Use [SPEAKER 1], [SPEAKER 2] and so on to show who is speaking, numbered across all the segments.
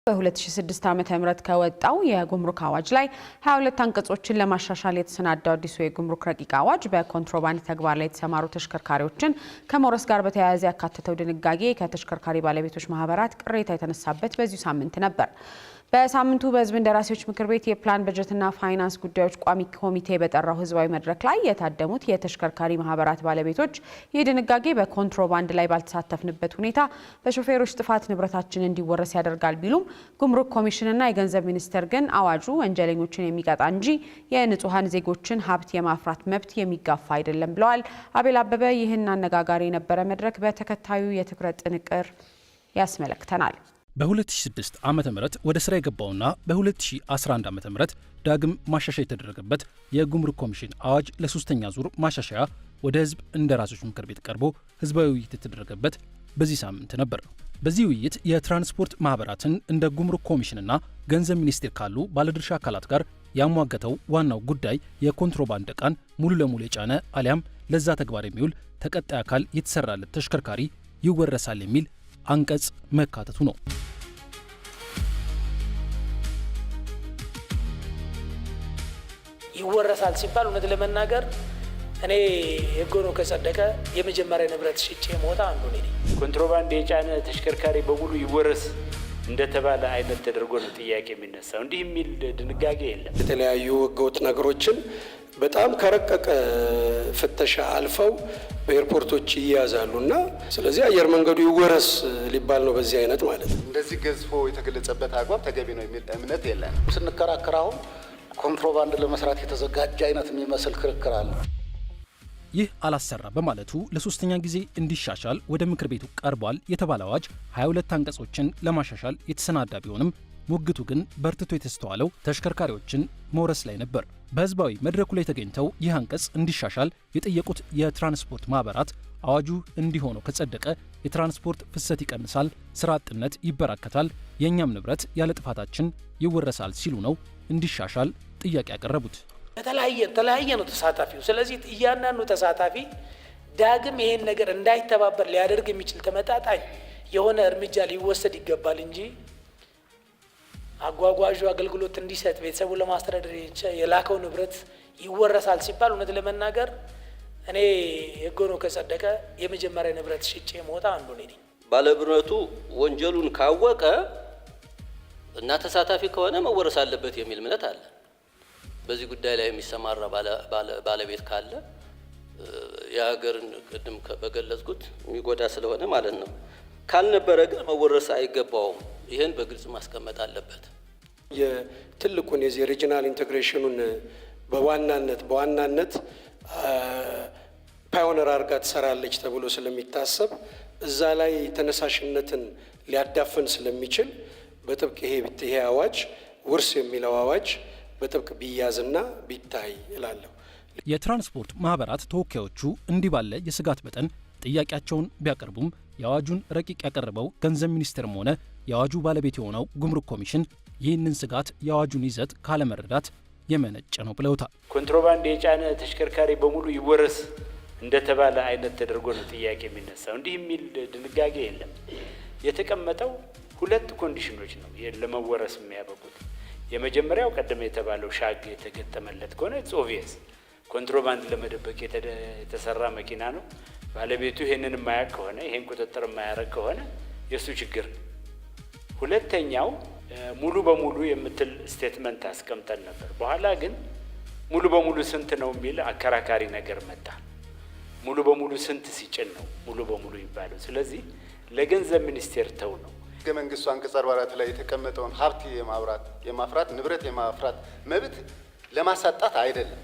[SPEAKER 1] በ2006 ዓመተ ምህረት ከወጣው የጉምሩክ አዋጅ ላይ 22 አንቀጾችን ለማሻሻል የተሰናዳው አዲሱ የጉምሩክ ረቂቅ አዋጅ በኮንትሮባንድ ተግባር ላይ የተሰማሩ ተሽከርካሪዎችን ከመውረስ ጋር በተያያዘ ያካተተው ድንጋጌ ከተሽከርካሪ ባለቤቶች ማህበራት ቅሬታ የተነሳበት በዚሁ ሳምንት ነበር። በሳምንቱ በሕዝብ እንደራሴዎች ምክር ቤት የፕላን በጀትና ፋይናንስ ጉዳዮች ቋሚ ኮሚቴ በጠራው ህዝባዊ መድረክ ላይ የታደሙት የተሽከርካሪ ማህበራት ባለቤቶች ይህ ድንጋጌ በኮንትሮባንድ ላይ ባልተሳተፍንበት ሁኔታ በሾፌሮች ጥፋት ንብረታችን እንዲወረስ ያደርጋል ቢሉም ጉምሩክ ኮሚሽንና የገንዘብ ሚኒስቴር ግን አዋጁ ወንጀለኞችን የሚቀጣ እንጂ የንጹሃን ዜጎችን ሀብት የማፍራት መብት የሚጋፋ አይደለም ብለዋል። አቤል አበበ ይህን አነጋጋሪ የነበረ መድረክ በተከታዩ የትኩረት ጥንቅር ያስመለክተናል።
[SPEAKER 2] በ2006 ዓመተ ምህረት ወደ ስራ የገባውና በ2011 ዓመተ ምህረት ዳግም ማሻሻያ የተደረገበት የጉምሩክ ኮሚሽን አዋጅ ለሶስተኛ ዙር ማሻሻያ ወደ ህዝብ እንደራሴዎች ምክር ቤት ቀርቦ ህዝባዊ ውይይት የተደረገበት በዚህ ሳምንት ነበር። በዚህ ውይይት የትራንስፖርት ማህበራትን እንደ ጉምሩክ ኮሚሽንና ገንዘብ ሚኒስቴር ካሉ ባለድርሻ አካላት ጋር ያሟገተው ዋናው ጉዳይ የኮንትሮባንድ ዕቃን ሙሉ ለሙሉ የጫነ አሊያም ለዛ ተግባር የሚውል ተቀጣይ አካል የተሰራለት ተሽከርካሪ ይወረሳል የሚል አንቀጽ መካተቱ ነው።
[SPEAKER 3] ይወረሳል ሲባል እውነት ለመናገር እኔ ህግ ሆኖ ከጸደቀ የመጀመሪያ ንብረት ሽጬ ሞታ አንዱ ነኝ።
[SPEAKER 4] ኮንትሮባንድ የጫነ ተሽከርካሪ በሙሉ ይወረስ እንደተባለ አይነት ተደርጎ ነው ጥያቄ የሚነሳው። እንዲህ የሚል ድንጋጌ የለም።
[SPEAKER 5] የተለያዩ ህገወጥ ነገሮችን በጣም ከረቀቀ ፍተሻ አልፈው በኤርፖርቶች ይያዛሉና ስለዚህ አየር መንገዱ ይወረስ ሊባል ነው በዚህ አይነት ማለት ነው።
[SPEAKER 6] እንደዚህ ገዝፎ የተገለጸበት አግባብ ተገቢ ነው የሚል እምነት የለን።
[SPEAKER 7] ስንከራከር አሁን ኮንትሮባንድ ለመስራት የተዘጋጀ አይነት የሚመስል ክርክር አለ።
[SPEAKER 2] ይህ አላሰራ በማለቱ ለሶስተኛ ጊዜ እንዲሻሻል ወደ ምክር ቤቱ ቀርቧል የተባለ አዋጅ 22 አንቀጾችን ለማሻሻል የተሰናዳ ቢሆንም ሙግቱ ግን በርትቶ የተስተዋለው ተሽከርካሪዎችን መውረስ ላይ ነበር። በህዝባዊ መድረኩ ላይ ተገኝተው ይህ አንቀጽ እንዲሻሻል የጠየቁት የትራንስፖርት ማህበራት አዋጁ እንዲሆነው ከጸደቀ የትራንስፖርት ፍሰት ይቀንሳል፣ ስራ አጥነት ይበራከታል፣ የእኛም ንብረት ያለ ጥፋታችን ይወረሳል ሲሉ ነው እንዲሻሻል ጥያቄ ያቀረቡት።
[SPEAKER 3] የተለያየ ነው ተሳታፊው። ስለዚህ እያንዳንዱ ተሳታፊ ዳግም ይሄን ነገር እንዳይተባበር ሊያደርግ የሚችል ተመጣጣኝ የሆነ እርምጃ ሊወሰድ ይገባል እንጂ አጓጓዡ አገልግሎት እንዲሰጥ ቤተሰቡ ለማስተዳደር የላከው ንብረት ይወረሳል ሲባል እውነት ለመናገር እኔ ህግ ሆኖ ከጸደቀ የመጀመሪያ ንብረት ሽጬ ሞታ አንዱ ነኝ።
[SPEAKER 8] ባለብረቱ ወንጀሉን ካወቀ እና ተሳታፊ ከሆነ መወረስ አለበት የሚል እምነት አለ። በዚህ ጉዳይ ላይ የሚሰማራ ባለቤት ካለ የሀገርን ቅድም በገለጽኩት የሚጎዳ ስለሆነ ማለት ነው። ካልነበረ ግን መወረስ አይገባውም። ይህን በግልጽ ማስቀመጥ አለበት።
[SPEAKER 5] የትልቁን የዚህ ሪጂናል ኢንቴግሬሽኑን በዋናነት ፓዮነር አርጋ ትሰራለች ተብሎ ስለሚታሰብ እዛ ላይ ተነሳሽነትን ሊያዳፍን ስለሚችል በጥብቅ ይሄ አዋጅ ውርስ የሚለው አዋጅ በጥብቅ ቢያዝና ቢታይ እላለሁ።
[SPEAKER 2] የትራንስፖርት ማህበራት ተወካዮቹ እንዲህ ባለ የስጋት መጠን ጥያቄያቸውን ቢያቀርቡም የአዋጁን ረቂቅ ያቀረበው ገንዘብ ሚኒስቴርም ሆነ የአዋጁ ባለቤት የሆነው ጉምሩክ ኮሚሽን ይህንን ስጋት የአዋጁን ይዘት ካለመረዳት የመነጨ ነው ብለውታል።
[SPEAKER 4] ኮንትሮባንድ የጫነ ተሽከርካሪ በሙሉ ይወረስ እንደተባለ አይነት ተደርጎ ነው ጥያቄ የሚነሳው። እንዲህ የሚል ድንጋጌ የለም። የተቀመጠው ሁለት ኮንዲሽኖች ነው ለመወረስ የሚያበቁት። የመጀመሪያው ቀደም የተባለው ሻግ የተገጠመለት ከሆነ ኢትስ ኦብቪየስ ኮንትሮባንድ ለመደበቅ የተሰራ መኪና ነው። ባለቤቱ ይሄንን የማያውቅ ከሆነ ይሄን ቁጥጥር የማያደርግ ከሆነ የሱ ችግር። ሁለተኛው ሙሉ በሙሉ የምትል ስቴትመንት አስቀምጠን ነበር። በኋላ ግን ሙሉ በሙሉ ስንት ነው የሚል አከራካሪ ነገር መጣ። ሙሉ በሙሉ ስንት ሲጭን ነው ሙሉ በሙሉ ይባለው? ስለዚህ ለገንዘብ ሚኒስቴር ተው ነው።
[SPEAKER 6] ህገ መንግስቱ አንቀጽ 44 ላይ የተቀመጠውን ሀብት የማፍራት ንብረት የማፍራት መብት ለማሳጣት አይደለም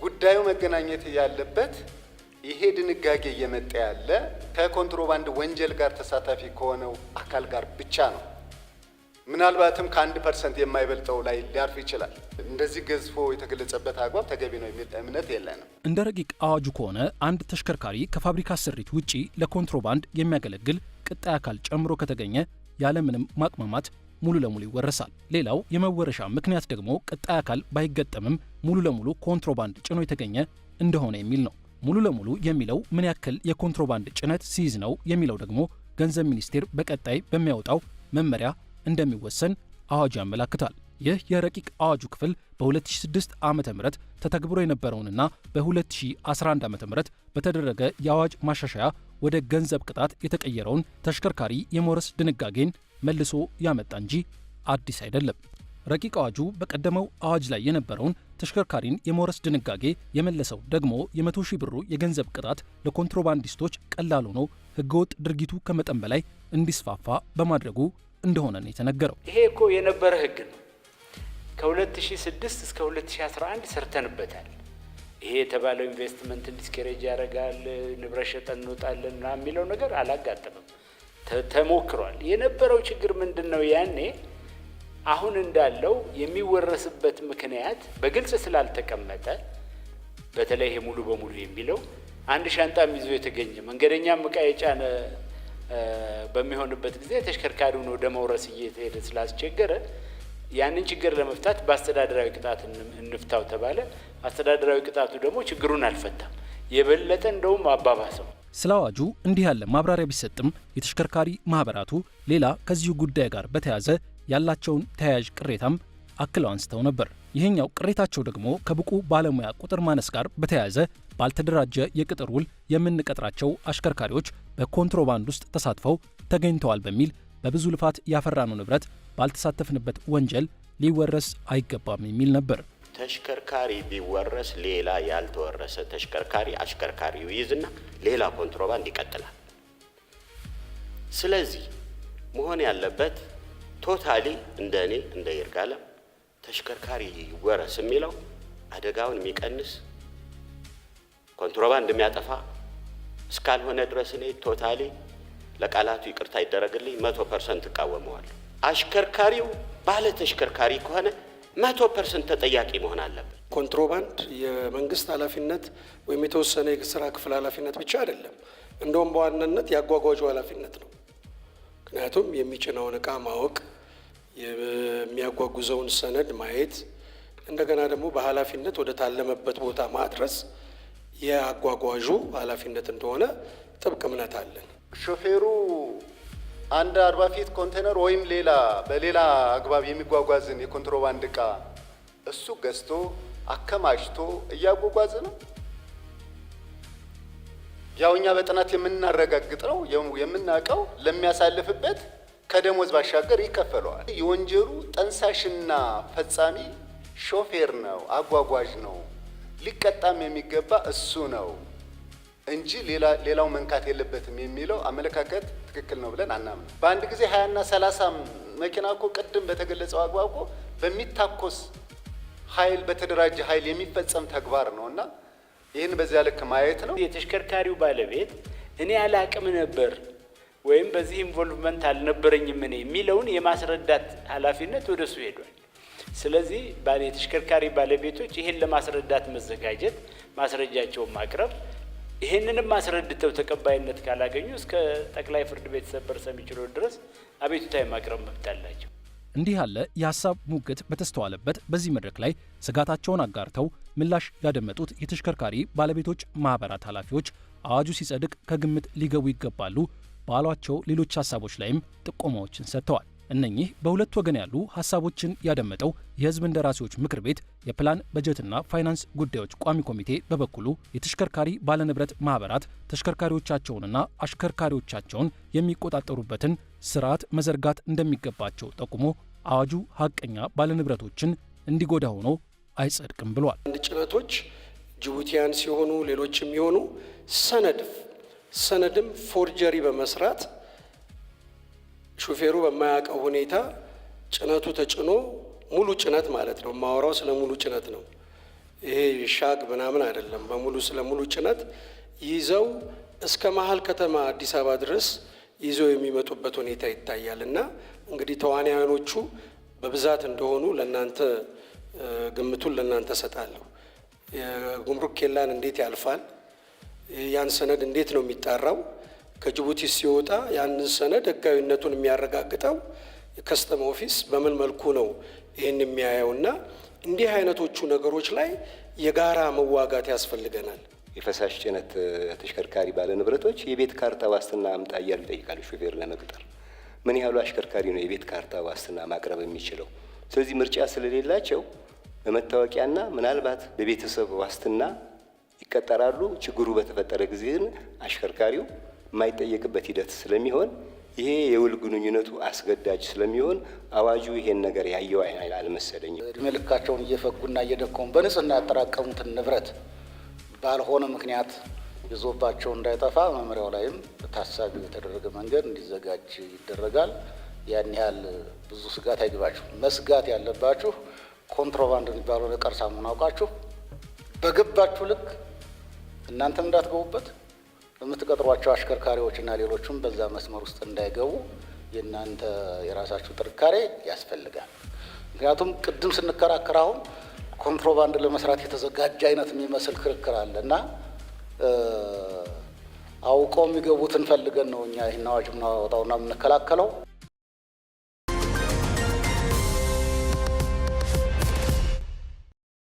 [SPEAKER 6] ጉዳዩ መገናኘት ያለበት። ይሄ ድንጋጌ እየመጣ ያለ ከኮንትሮባንድ ወንጀል ጋር ተሳታፊ ከሆነው አካል ጋር ብቻ ነው። ምናልባትም ከ1% የማይበልጠው ላይ ሊያርፍ ይችላል። እንደዚህ ገዝፎ የተገለጸበት አግባብ ተገቢ ነው የሚል እምነት የለንም።
[SPEAKER 2] እንደ ረቂቅ አዋጁ ከሆነ አንድ ተሽከርካሪ ከፋብሪካ ስሪት ውጪ ለኮንትሮባንድ የሚያገለግል ቅጣይ አካል ጨምሮ ከተገኘ ያለምንም ማቅማማት ሙሉ ለሙሉ ይወረሳል። ሌላው የመወረሻ ምክንያት ደግሞ ቅጣይ አካል ባይገጠምም ሙሉ ለሙሉ ኮንትሮባንድ ጭኖ የተገኘ እንደሆነ የሚል ነው። ሙሉ ለሙሉ የሚለው ምን ያክል የኮንትሮባንድ ጭነት ሲይዝ ነው የሚለው ደግሞ ገንዘብ ሚኒስቴር በቀጣይ በሚያወጣው መመሪያ እንደሚወሰን አዋጁ ያመለክታል። ይህ የረቂቅ አዋጁ ክፍል በ2006 ዓ.ም ተተግብሮ የነበረውንና በ2011 ዓ.ም በተደረገ የአዋጅ ማሻሻያ ወደ ገንዘብ ቅጣት የተቀየረውን ተሽከርካሪ የመውረስ ድንጋጌን መልሶ ያመጣ እንጂ አዲስ አይደለም። ረቂቅ አዋጁ በቀደመው አዋጅ ላይ የነበረውን ተሽከርካሪን የመውረስ ድንጋጌ የመለሰው ደግሞ የ100 ሺህ ብሩ የገንዘብ ቅጣት ለኮንትሮባንዲስቶች ቀላል ሆኖ ህገወጥ ድርጊቱ ከመጠን በላይ እንዲስፋፋ በማድረጉ እንደሆነ ነው የተነገረው።
[SPEAKER 4] ይሄ እኮ የነበረ ህግ ነው። ከ2006 እስከ 2011 ሰርተንበታል። ይሄ የተባለው ኢንቨስትመንት ዲስከሬጅ ያደርጋል፣ ንብረት ሸጠን እንወጣለን እና የሚለው ነገር አላጋጠመም፣ ተሞክሯል። የነበረው ችግር ምንድን ነው? ያኔ አሁን እንዳለው የሚወረስበት ምክንያት በግልጽ ስላልተቀመጠ፣ በተለይ ይሄ ሙሉ በሙሉ የሚለው አንድ ሻንጣም ይዞ የተገኘ መንገደኛም ዕቃ የጫነ በሚሆንበት ጊዜ ተሽከርካሪውን ወደ መውረስ እየተሄደ ስላስቸገረ ያንን ችግር ለመፍታት በአስተዳደራዊ ቅጣት እንፍታው ተባለ። አስተዳደራዊ ቅጣቱ ደግሞ ችግሩን አልፈታም፣ የበለጠ እንደውም አባባሰው።
[SPEAKER 2] ስለ አዋጁ እንዲህ ያለ ማብራሪያ ቢሰጥም የተሽከርካሪ ማህበራቱ ሌላ ከዚሁ ጉዳይ ጋር በተያያዘ ያላቸውን ተያያዥ ቅሬታም አክለው አንስተው ነበር። ይህኛው ቅሬታቸው ደግሞ ከብቁ ባለሙያ ቁጥር ማነስ ጋር በተያያዘ ባልተደራጀ የቅጥር ውል የምንቀጥራቸው አሽከርካሪዎች በኮንትሮባንድ ውስጥ ተሳትፈው ተገኝተዋል በሚል በብዙ ልፋት ያፈራነው ንብረት ባልተሳተፍንበት ወንጀል ሊወረስ አይገባም የሚል ነበር።
[SPEAKER 9] ተሽከርካሪ ቢወረስ ሌላ ያልተወረሰ ተሽከርካሪ አሽከርካሪው ይዝና ሌላ ኮንትሮባንድ ይቀጥላል። ስለዚህ መሆን ያለበት ቶታሊ እንደ ይርጋለም ተሽከርካሪ ይወረስ የሚለው አደጋውን የሚቀንስ ኮንትሮባንድ የሚያጠፋ እስካልሆነ ድረስ እኔ ቶታሊ ለቃላቱ ይቅርታ ይደረግልኝ 100% እቃወመዋለሁ። አሽከርካሪው ባለ ተሽከርካሪ ከሆነ 100% ተጠያቂ መሆን አለበት።
[SPEAKER 5] ኮንትሮባንድ የመንግስት ኃላፊነት ወይም የተወሰነ የስራ ክፍል ኃላፊነት ብቻ አይደለም፣ እንደውም በዋናነት ያጓጓዡ ኃላፊነት ነው። ምክንያቱም የሚጭነውን እቃ ማወቅ፣ የሚያጓጉዘውን ሰነድ ማየት፣ እንደገና ደግሞ በኃላፊነት ወደ ታለመበት ቦታ ማድረስ የአጓጓዡ ኃላፊነት እንደሆነ ጥብቅ እምነት አለን።
[SPEAKER 6] ሾፌሩ አንድ 40 ፊት ኮንቴነር ወይም በሌላ አግባብ የሚጓጓዝን የኮንትሮባንድ እቃ እሱ ገዝቶ አከማችቶ እያጓጓዘ ነው። ያው እኛ በጥናት የምናረጋግጠው የምናውቀው ለሚያሳልፍበት ከደሞዝ ባሻገር ይከፈለዋል። የወንጀሉ ጠንሳሽና ፈጻሚ ሾፌር ነው፣ አጓጓዥ ነው። ሊቀጣም የሚገባ እሱ ነው እንጂ ሌላው መንካት የለበትም የሚለው አመለካከት ትክክል ነው ብለን አናምን። በአንድ ጊዜ 20 እና 30 መኪና እኮ ቅድም በተገለጸው አግባብ እኮ በሚታኮስ ኃይል በተደራጀ ኃይል የሚፈጸም ተግባር ነውና ይህን በዚያ ልክ ማየት ነው።
[SPEAKER 4] የተሽከርካሪው ባለቤት እኔ አላቅም ነበር ወይም በዚህ ኢንቮልቭመንት አልነበረኝም እኔ የሚለውን የማስረዳት ኃላፊነት ወደሱ ሄዷል። ስለዚህ የተሽከርካሪ ባለቤቶች ይህን ለማስረዳት መዘጋጀት፣ ማስረጃቸውን ማቅረብ፣ ይህንንም ማስረድተው ተቀባይነት ካላገኙ እስከ ጠቅላይ ፍርድ ቤት ሰበር ሰሚ ችሎት ድረስ አቤቱታ የማቅረብ መብት አላቸው።
[SPEAKER 2] እንዲህ ያለ የሀሳብ ሙግት በተስተዋለበት በዚህ መድረክ ላይ ስጋታቸውን አጋርተው ምላሽ ያደመጡት የተሽከርካሪ ባለቤቶች ማህበራት ኃላፊዎች አዋጁ ሲጸድቅ ከግምት ሊገቡ ይገባሉ ባሏቸው ሌሎች ሀሳቦች ላይም ጥቆማዎችን ሰጥተዋል። እነኚህ በሁለት ወገን ያሉ ሀሳቦችን ያደመጠው የህዝብ እንደራሴዎች ምክር ቤት የፕላን በጀትና ፋይናንስ ጉዳዮች ቋሚ ኮሚቴ በበኩሉ የተሽከርካሪ ባለንብረት ማህበራት ተሽከርካሪዎቻቸውንና አሽከርካሪዎቻቸውን የሚቆጣጠሩበትን ስርዓት መዘርጋት እንደሚገባቸው ጠቁሞ አዋጁ ሀቀኛ ባለንብረቶችን እንዲጎዳ ሆኖ አይጸድቅም ብሏል።
[SPEAKER 5] አንድ ጭነቶች ጅቡቲያን ሲሆኑ ሌሎችም የሚሆኑ ሰነድም ፎርጀሪ በመስራት ሹፌሩ በማያውቀው ሁኔታ ጭነቱ ተጭኖ ሙሉ ጭነት ማለት ነው። ማወራው ስለ ሙሉ ጭነት ነው። ይሄ ሻግ ምናምን አይደለም። በሙሉ ስለ ሙሉ ጭነት ይዘው እስከ መሀል ከተማ አዲስ አበባ ድረስ ይዘው የሚመጡበት ሁኔታ ይታያል። እና እንግዲህ ተዋናዮቹ በብዛት እንደሆኑ ለናንተ ግምቱን ለናንተ ሰጣለሁ። የጉምሩክ ኬላን እንዴት ያልፋል? ያን ሰነድ እንዴት ነው የሚጣራው? ከጅቡቲ ሲወጣ ያንን ሰነድ ህጋዊነቱን የሚያረጋግጠው የከስተም ኦፊስ በምን መልኩ ነው ይህን የሚያየውና እንዲህ አይነቶቹ ነገሮች ላይ የጋራ መዋጋት ያስፈልገናል።
[SPEAKER 9] የፈሳሽ ጭነት ተሽከርካሪ ባለንብረቶች የቤት ካርታ ዋስትና አምጣ እያሉ ይጠይቃሉ ሹፌር ለመቅጠር።
[SPEAKER 10] ምን ያህሉ አሽከርካሪ ነው የቤት ካርታ ዋስትና ማቅረብ የሚችለው? ስለዚህ ምርጫ ስለሌላቸው በመታወቂያና ምናልባት በቤተሰብ ዋስትና ይቀጠራሉ። ችግሩ በተፈጠረ ጊዜ ግን አሽከርካሪው የማይጠየቅበት ሂደት ስለሚሆን ይሄ የውል ግንኙነቱ አስገዳጅ ስለሚሆን አዋጁ ይሄን ነገር ያየው አልመሰለኝም።
[SPEAKER 7] እድሜ ልካቸውን እየፈጉና እየደከሙ በንጽህና ያጠራቀሙትን ንብረት ባልሆነ ምክንያት ይዞባቸው እንዳይጠፋ መመሪያው ላይም ታሳቢ በተደረገ መንገድ እንዲዘጋጅ ይደረጋል። ያን ያህል ብዙ ስጋት አይግባችሁ። መስጋት ያለባችሁ ኮንትሮባንድ የሚባለው ነቀርሳ መሆኑን አውቃችሁ በገባችሁ ልክ እናንተም እንዳትገቡበት የምትቀጥሯቸው አሽከርካሪዎችና ሌሎችም በዛ መስመር ውስጥ እንዳይገቡ የእናንተ የራሳችሁ ጥንካሬ ያስፈልጋል። ምክንያቱም ቅድም ስንከራከር አሁን ኮንትሮባንድ ለመስራት የተዘጋጀ አይነት የሚመስል ክርክር አለ እና አውቀው የሚገቡትን ፈልገን ነው እኛ ይህን አዋጅ የምናወጣውና የምንከላከለው።